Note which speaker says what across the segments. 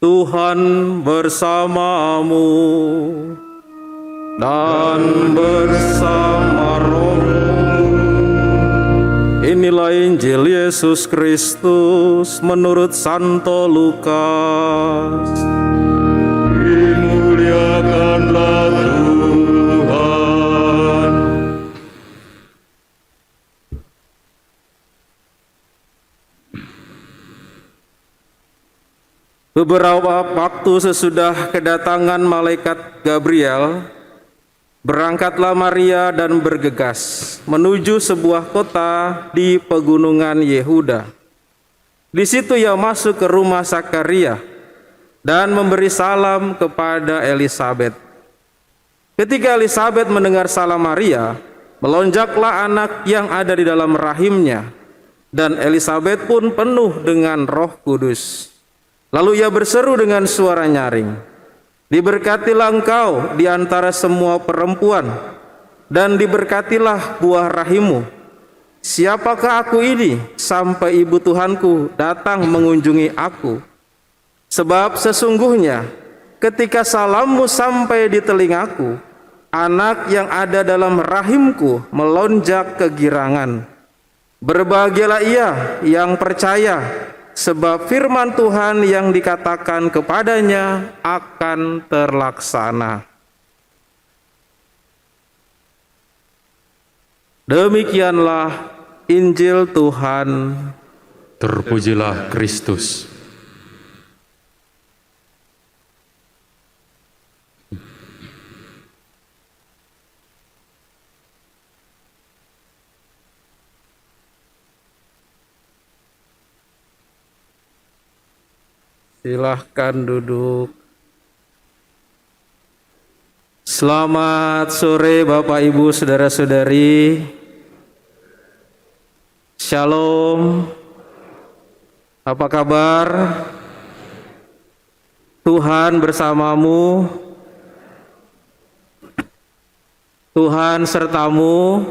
Speaker 1: Tuhan bersamamu dan bersama rohmu. Inilah Injil Yesus Kristus menurut Santo Lukas. Dimuliakanlah Tuhan. Beberapa waktu sesudah kedatangan malaikat Gabriel, berangkatlah Maria dan bergegas menuju sebuah kota di pegunungan Yehuda. Di situ ia masuk ke rumah Zakaria dan memberi salam kepada Elisabet. Ketika Elisabet mendengar salam Maria, melonjaklah anak yang ada di dalam rahimnya, dan Elisabet pun penuh dengan Roh Kudus. Lalu ia berseru dengan suara nyaring, "Diberkatilah engkau di antara semua perempuan, dan diberkatilah buah rahimmu. Siapakah aku ini sampai ibu Tuhanku datang mengunjungi aku? Sebab sesungguhnya ketika salammu sampai di telingaku, anak yang ada dalam rahimku melonjak kegirangan. Berbahagialah ia yang percaya, sebab firman Tuhan yang dikatakan kepadanya akan terlaksana." Demikianlah Injil Tuhan.
Speaker 2: Terpujilah Kristus.
Speaker 1: Silahkan duduk. Selamat sore Bapak Ibu Saudara-saudari. Shalom. Apa kabar? Tuhan bersamamu. Tuhan sertamu.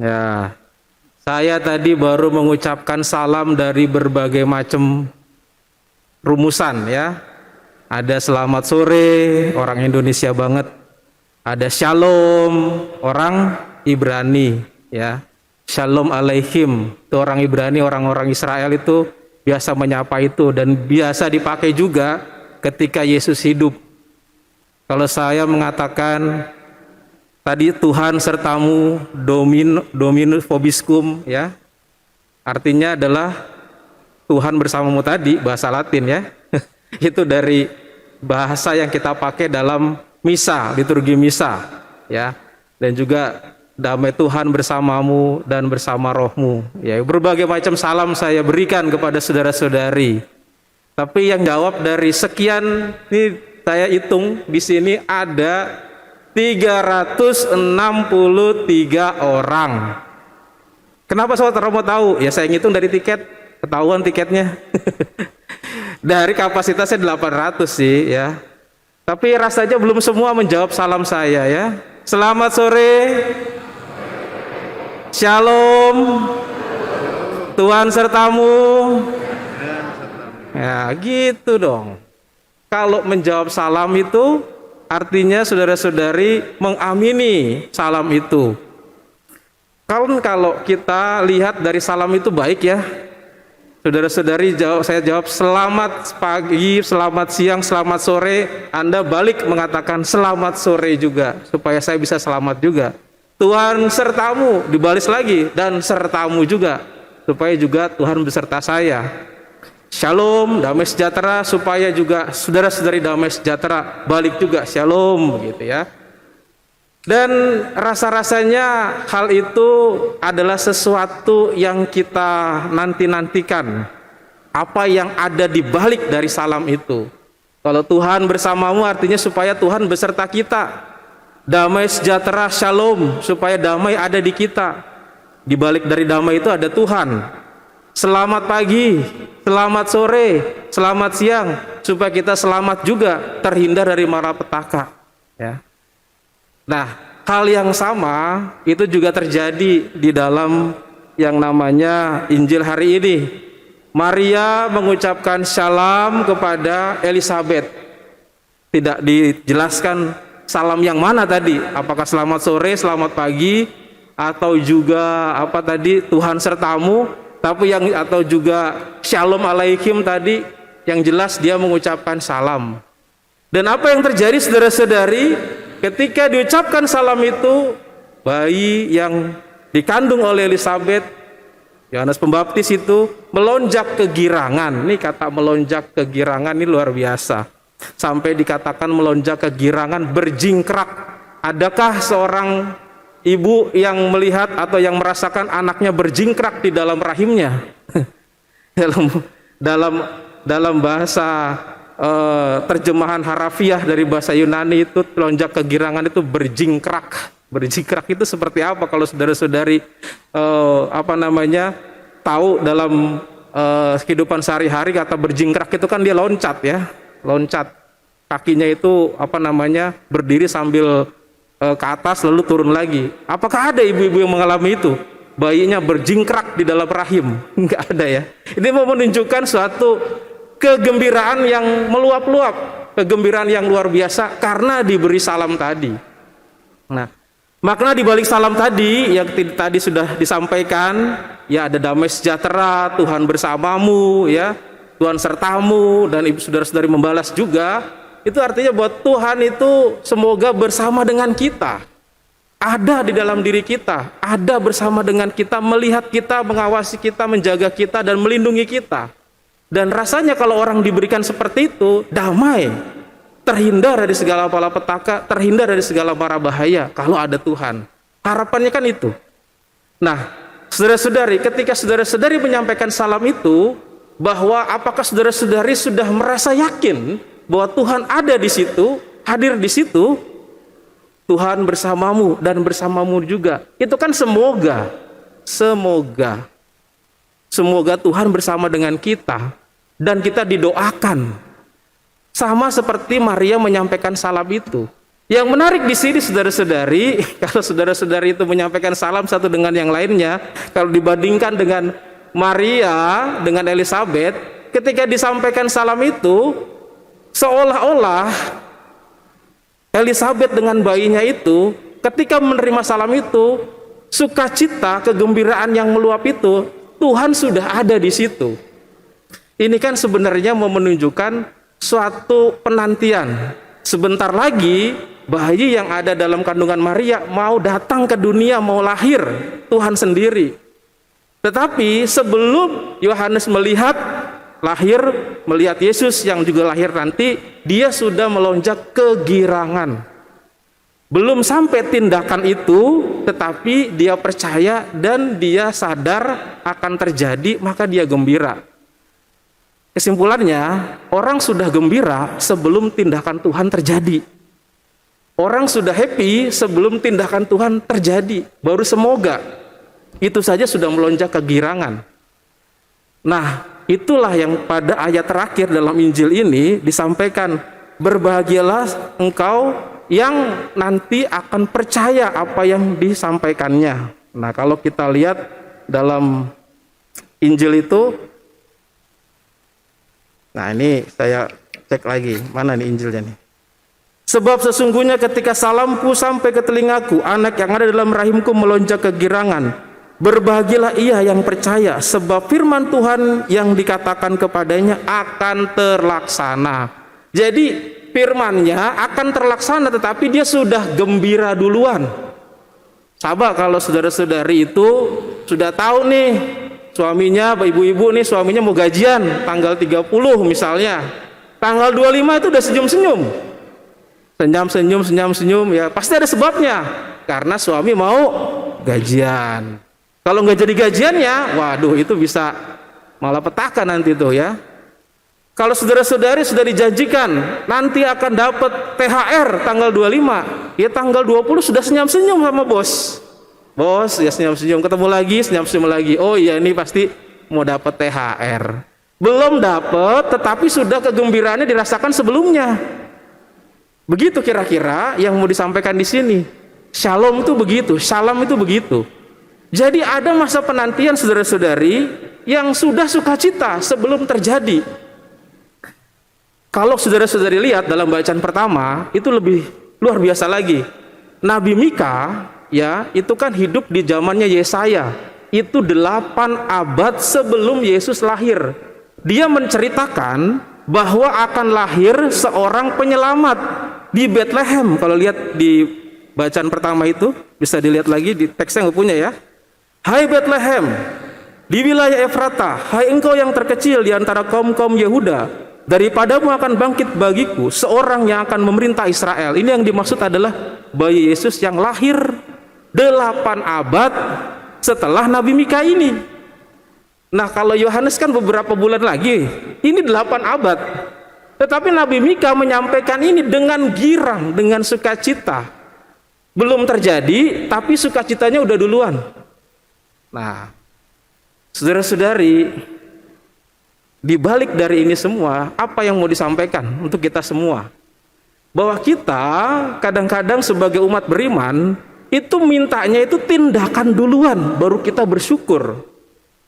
Speaker 1: Ya. Saya tadi baru mengucapkan salam dari berbagai macam rumusan ya. Ada selamat sore, orang Indonesia banget. Ada shalom, orang Ibrani ya. Shalom aleihim, itu orang Ibrani, orang-orang Israel itu biasa menyapa itu, dan biasa dipakai juga ketika Yesus hidup. Kalau saya mengatakan tadi Tuhan sertamu, Dominus vobiscum ya, artinya adalah Tuhan bersamamu tadi, bahasa Latin ya. Itu dari bahasa yang kita pakai dalam misa, liturgi misa ya. Dan juga damai Tuhan bersamamu dan bersama rohmu ya. Berbagai macam salam saya berikan kepada saudara-saudari. Tapi yang jawab dari sekian ini saya hitung di sini ada 363 orang. Kenapa saudara mau tahu? Ya saya ngitung dari tiket, ketahuan tiketnya. Dari kapasitasnya 800 sih ya. Tapi rasanya belum semua menjawab salam saya ya. Selamat sore. Shalom. Tuhan sertamu. Ya gitu dong. Kalau menjawab salam itu artinya saudara-saudari mengamini salam itu. Kalau kita lihat dari salam itu baik ya. Saudara-saudari saya jawab selamat pagi, selamat siang, selamat sore. Anda balik mengatakan selamat sore juga, supaya saya bisa selamat juga. Tuhan sertamu, dibalas lagi, dan sertamu juga, supaya juga Tuhan beserta saya. Shalom, damai sejahtera, supaya juga saudara-saudari damai sejahtera, balik juga shalom gitu ya. Dan rasa-rasanya hal itu adalah sesuatu yang kita nanti-nantikan. Apa yang ada di balik dari salam itu. Kalau Tuhan bersamamu artinya supaya Tuhan beserta kita. Damai sejahtera shalom, supaya damai ada di kita. Di balik dari damai itu ada Tuhan. Selamat pagi, selamat sore, selamat siang, supaya kita selamat juga, terhindar dari malapetaka ya. Nah, hal yang sama itu juga terjadi di dalam yang namanya Injil hari ini. Maria mengucapkan shalom kepada Elizabeth. Tidak dijelaskan salam yang mana tadi, apakah selamat sore, selamat pagi, atau juga apa tadi, Tuhan sertamu, tapi atau juga shalom alaikum tadi. Yang jelas dia mengucapkan salam. Dan apa yang terjadi saudara-saudari, ketika diucapkan salam itu, bayi yang dikandung oleh Elizabeth, Yohanes Pembaptis itu melonjak kegirangan. Ini kata melonjak kegirangan ini luar biasa. Sampai dikatakan melonjak kegirangan, berjingkrak. Adakah seorang ibu yang melihat atau yang merasakan anaknya berjingkrak di dalam rahimnya? dalam bahasa terjemahan harafiah dari bahasa Yunani itu, melonjak kegirangan itu berjingkrak. Berjingkrak itu seperti apa? Kalau saudara-saudari tahu dalam kehidupan sehari-hari, kata berjingkrak itu kan dia loncat ya, loncat, kakinya itu berdiri sambil ke atas lalu turun lagi. Apakah ada ibu-ibu yang mengalami itu? Bayinya berjingkrak di dalam rahim? Enggak ada ya. Ini mau menunjukkan suatu kegembiraan yang meluap-luap, kegembiraan yang luar biasa karena diberi salam tadi. Nah, makna di balik salam tadi yang tadi sudah disampaikan, ya ada damai sejahtera, Tuhan bersamamu, ya Tuhan sertamu, dan ibu saudara-saudari membalas juga. Itu artinya buat Tuhan itu semoga bersama dengan kita, ada di dalam diri kita, ada bersama dengan kita, melihat kita, mengawasi kita, menjaga kita, dan melindungi kita. Dan rasanya kalau orang diberikan seperti itu, damai, terhindar dari segala malapetaka, terhindar dari segala mara bahaya kalau ada Tuhan. Harapannya kan itu. Nah, saudara-saudari, ketika saudara-saudari menyampaikan salam itu, bahwa apakah saudara-saudari sudah merasa yakin bahwa Tuhan ada di situ, hadir di situ, Tuhan bersamamu dan bersamamu juga. Itu kan semoga Tuhan bersama dengan kita dan kita didoakan. Sama seperti Maria menyampaikan salam itu. Yang menarik di sini saudara-saudari, kalau saudara-saudari itu menyampaikan salam satu dengan yang lainnya, kalau dibandingkan dengan Maria dengan Elizabeth, ketika disampaikan salam itu, seolah-olah Elizabeth dengan bayinya itu, ketika menerima salam itu, sukacita, kegembiraan yang meluap itu, Tuhan sudah ada di situ. Ini kan sebenarnya mau menunjukkan suatu penantian. Sebentar lagi bayi yang ada dalam kandungan Maria mau datang ke dunia, mau lahir, Tuhan sendiri. Tetapi sebelum Yohanes melihat Yesus yang juga lahir nanti, dia sudah melonjak kegirangan. Belum sampai tindakan itu, tetapi dia percaya dan dia sadar akan terjadi, maka dia gembira. Kesimpulannya, orang sudah gembira sebelum tindakan Tuhan terjadi. Orang sudah happy sebelum tindakan Tuhan terjadi. Baru semoga itu saja sudah melonjak kegirangan. Nah, itulah yang pada ayat terakhir dalam Injil ini disampaikan, berbahagialah engkau yang nanti akan percaya apa yang disampaikannya. Nah, kalau kita lihat dalam Injil itu, nah ini saya cek lagi, mana nih Injilnya nih. Sebab sesungguhnya ketika salamku sampai ke telingaku, anak yang ada dalam rahimku melonjak kegirangan. Berbahagialah ia yang percaya, sebab firman Tuhan yang dikatakan kepadanya akan terlaksana. Jadi firman-Nya akan terlaksana, tetapi dia sudah gembira duluan. Sahabat, kalau saudara-saudari itu sudah tahu nih, suaminya, ibu-ibu nih, suaminya mau gajian tanggal 30 misalnya. Tanggal 25 itu udah senyum-senyum. Senyum-senyum, ya pasti ada sebabnya. Karena suami mau gajian. Kalau nggak jadi gajiannya, waduh itu bisa malapetaka nanti tuh ya. Kalau saudara-saudari sudah dijanjikan nanti akan dapat THR tanggal 25, ya tanggal 20 sudah senyum-senyum sama bos. Bos ya senyum-senyum, ketemu lagi senyum-senyum lagi. Oh iya ini pasti mau dapat THR. Belum dapat, tetapi sudah kegembiraannya dirasakan sebelumnya. Begitu kira-kira yang mau disampaikan di sini. Shalom itu begitu, salam itu begitu. Jadi ada masa penantian saudara-saudari yang sudah sukacita sebelum terjadi. Kalau saudara-saudari lihat dalam bacaan pertama, itu lebih luar biasa lagi. Nabi Mika, ya, itu kan hidup di zamannya Yesaya. Itu 8 abad sebelum Yesus lahir. Dia menceritakan bahwa akan lahir seorang penyelamat di Bethlehem. Kalau lihat di bacaan pertama itu, bisa dilihat lagi di teksnya nggak punya ya. Hai Bethlehem, di wilayah Efrata, hai engkau yang terkecil di antara kaum-kaum Yehuda, daripadamu akan bangkit bagiku seorang yang akan memerintah Israel. Ini yang dimaksud adalah bayi Yesus yang lahir 8 abad setelah Nabi Mika ini. Nah, kalau Yohanes kan beberapa bulan lagi, ini 8 abad. Tetapi Nabi Mika menyampaikan ini dengan girang, dengan sukacita. Belum terjadi, tapi sukacitanya udah duluan. Nah, saudara-saudari, di balik dari ini semua, apa yang mau disampaikan untuk kita semua? Bahwa kita kadang-kadang sebagai umat beriman, itu mintanya itu tindakan duluan, baru kita bersyukur.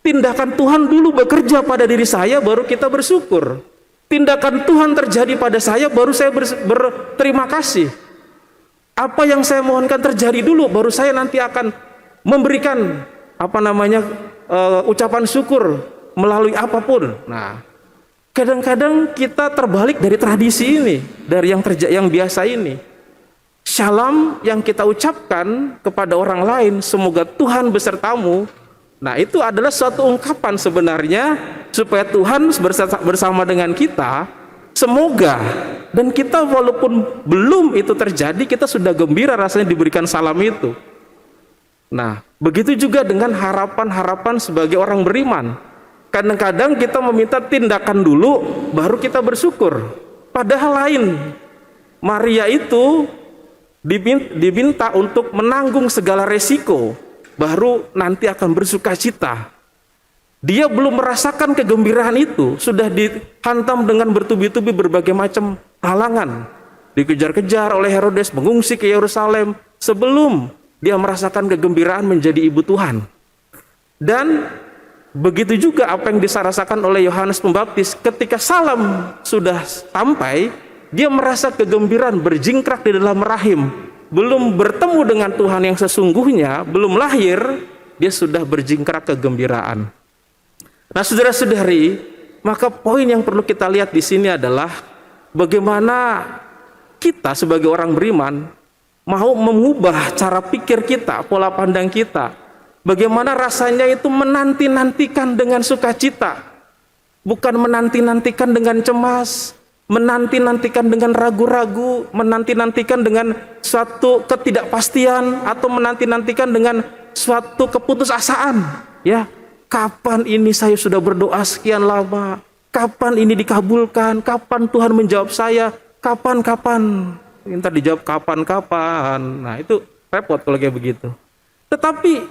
Speaker 1: Tindakan Tuhan dulu bekerja pada diri saya, baru kita bersyukur. Tindakan Tuhan terjadi pada saya, baru saya berterima kasih. Apa yang saya mohonkan terjadi dulu, baru saya nanti akan memberikan ucapan syukur melalui apapun. Nah, kadang-kadang kita terbalik dari tradisi ini, dari yang biasa ini. Shalom yang kita ucapkan kepada orang lain, semoga Tuhan besertamu. Nah, itu adalah suatu ungkapan sebenarnya supaya Tuhan bersama dengan kita. Semoga, dan kita walaupun belum itu terjadi, kita sudah gembira rasanya diberikan salam itu. Nah, begitu juga dengan harapan-harapan sebagai orang beriman. Kadang-kadang kita meminta tindakan dulu, baru kita bersyukur. Padahal lain. Maria itu diminta untuk menanggung segala resiko, baru nanti akan bersukacita. Dia belum merasakan kegembiraan itu, sudah dihantam dengan bertubi-tubi berbagai macam halangan. Dikejar-kejar oleh Herodes, mengungsi ke Yerusalem, sebelum dia merasakan kegembiraan menjadi ibu Tuhan. Dan begitu juga apa yang disarasakan oleh Yohanes Pembaptis, ketika salam sudah sampai, dia merasa kegembiraan berjingkrak di dalam rahim. Belum bertemu dengan Tuhan yang sesungguhnya, belum lahir, dia sudah berjingkrak kegembiraan. Nah, saudara-saudari, maka poin yang perlu kita lihat di sini adalah bagaimana kita sebagai orang beriman mau mengubah cara pikir kita, pola pandang kita. Bagaimana rasanya itu menanti-nantikan dengan sukacita, bukan menanti-nantikan dengan cemas, menanti-nantikan dengan ragu-ragu, menanti-nantikan dengan suatu ketidakpastian, atau menanti-nantikan dengan suatu keputusasaan. Ya, kapan ini saya sudah berdoa sekian lama? Kapan ini dikabulkan? Kapan Tuhan menjawab saya? Kapan? Minta dijawab kapan-kapan. Nah, itu repot kalau kayak begitu. Tetapi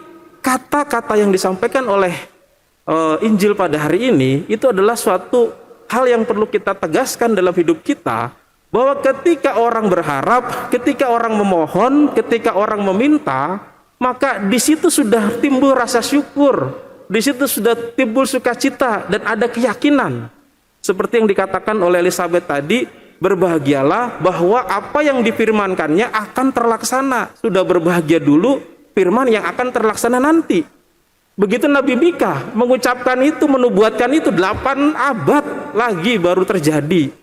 Speaker 1: kata-kata yang disampaikan oleh Injil pada hari ini itu adalah suatu hal yang perlu kita tegaskan dalam hidup kita, bahwa ketika orang berharap, ketika orang memohon, ketika orang meminta, maka di situ sudah timbul rasa syukur, di situ sudah timbul sukacita dan ada keyakinan. Seperti yang dikatakan oleh Elizabeth tadi, berbahagialah bahwa apa yang difirmankannya akan terlaksana. Sudah berbahagia dulu, firman yang akan terlaksana nanti. Begitu Nabi Mika mengucapkan itu, menubuatkan itu, 8 abad lagi baru terjadi.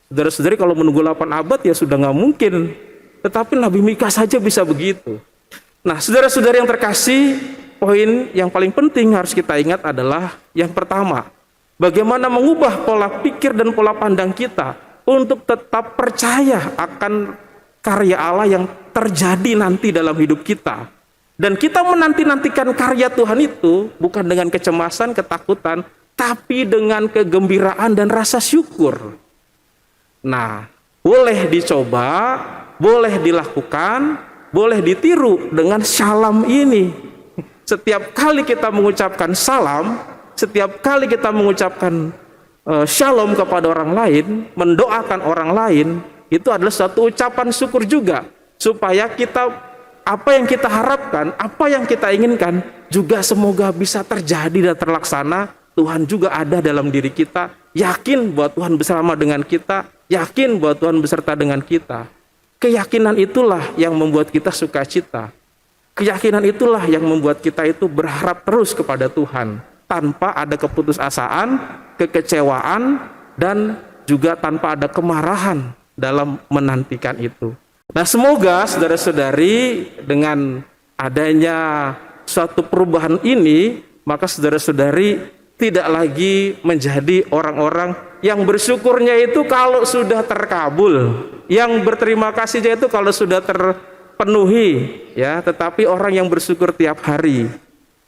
Speaker 1: Saudara-saudari, kalau menunggu 8 abad ya sudah nggak mungkin. Tetapi Nabi Mika saja bisa begitu. Nah, saudara-saudari yang terkasih, poin yang paling penting harus kita ingat adalah yang pertama, bagaimana mengubah pola pikir dan pola pandang kita untuk tetap percaya akan karya Allah yang terjadi nanti dalam hidup kita. Dan kita menanti-nantikan karya Tuhan itu bukan dengan kecemasan, ketakutan, tapi dengan kegembiraan dan rasa syukur. Nah, boleh dicoba, boleh dilakukan, boleh ditiru dengan salam ini. Setiap kali kita mengucapkan salam, setiap kali kita mengucapkan shalom kepada orang lain, mendoakan orang lain, itu adalah suatu ucapan syukur juga, supaya kita apa yang kita harapkan, apa yang kita inginkan juga semoga bisa terjadi dan terlaksana. Tuhan juga ada dalam diri kita, yakin bahwa Tuhan bersama dengan kita, yakin bahwa Tuhan beserta dengan kita. Keyakinan itulah yang membuat kita sukacita. Keyakinan itulah yang membuat kita itu berharap terus kepada Tuhan, tanpa ada keputusasaan, kekecewaan, dan juga tanpa ada kemarahan dalam menantikan itu. Nah, semoga saudara-saudari dengan adanya suatu perubahan ini, maka saudara-saudari tidak lagi menjadi orang-orang yang bersyukurnya itu kalau sudah terkabul, yang berterima kasihnya itu kalau sudah terpenuhi, ya, tetapi orang yang bersyukur tiap hari.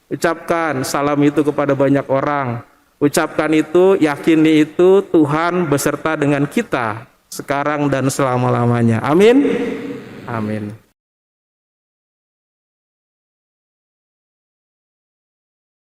Speaker 1: Ucapkan salam itu kepada banyak orang. Ucapkan itu, yakini itu Tuhan beserta dengan kita sekarang dan selama-lamanya. Amin. Amin.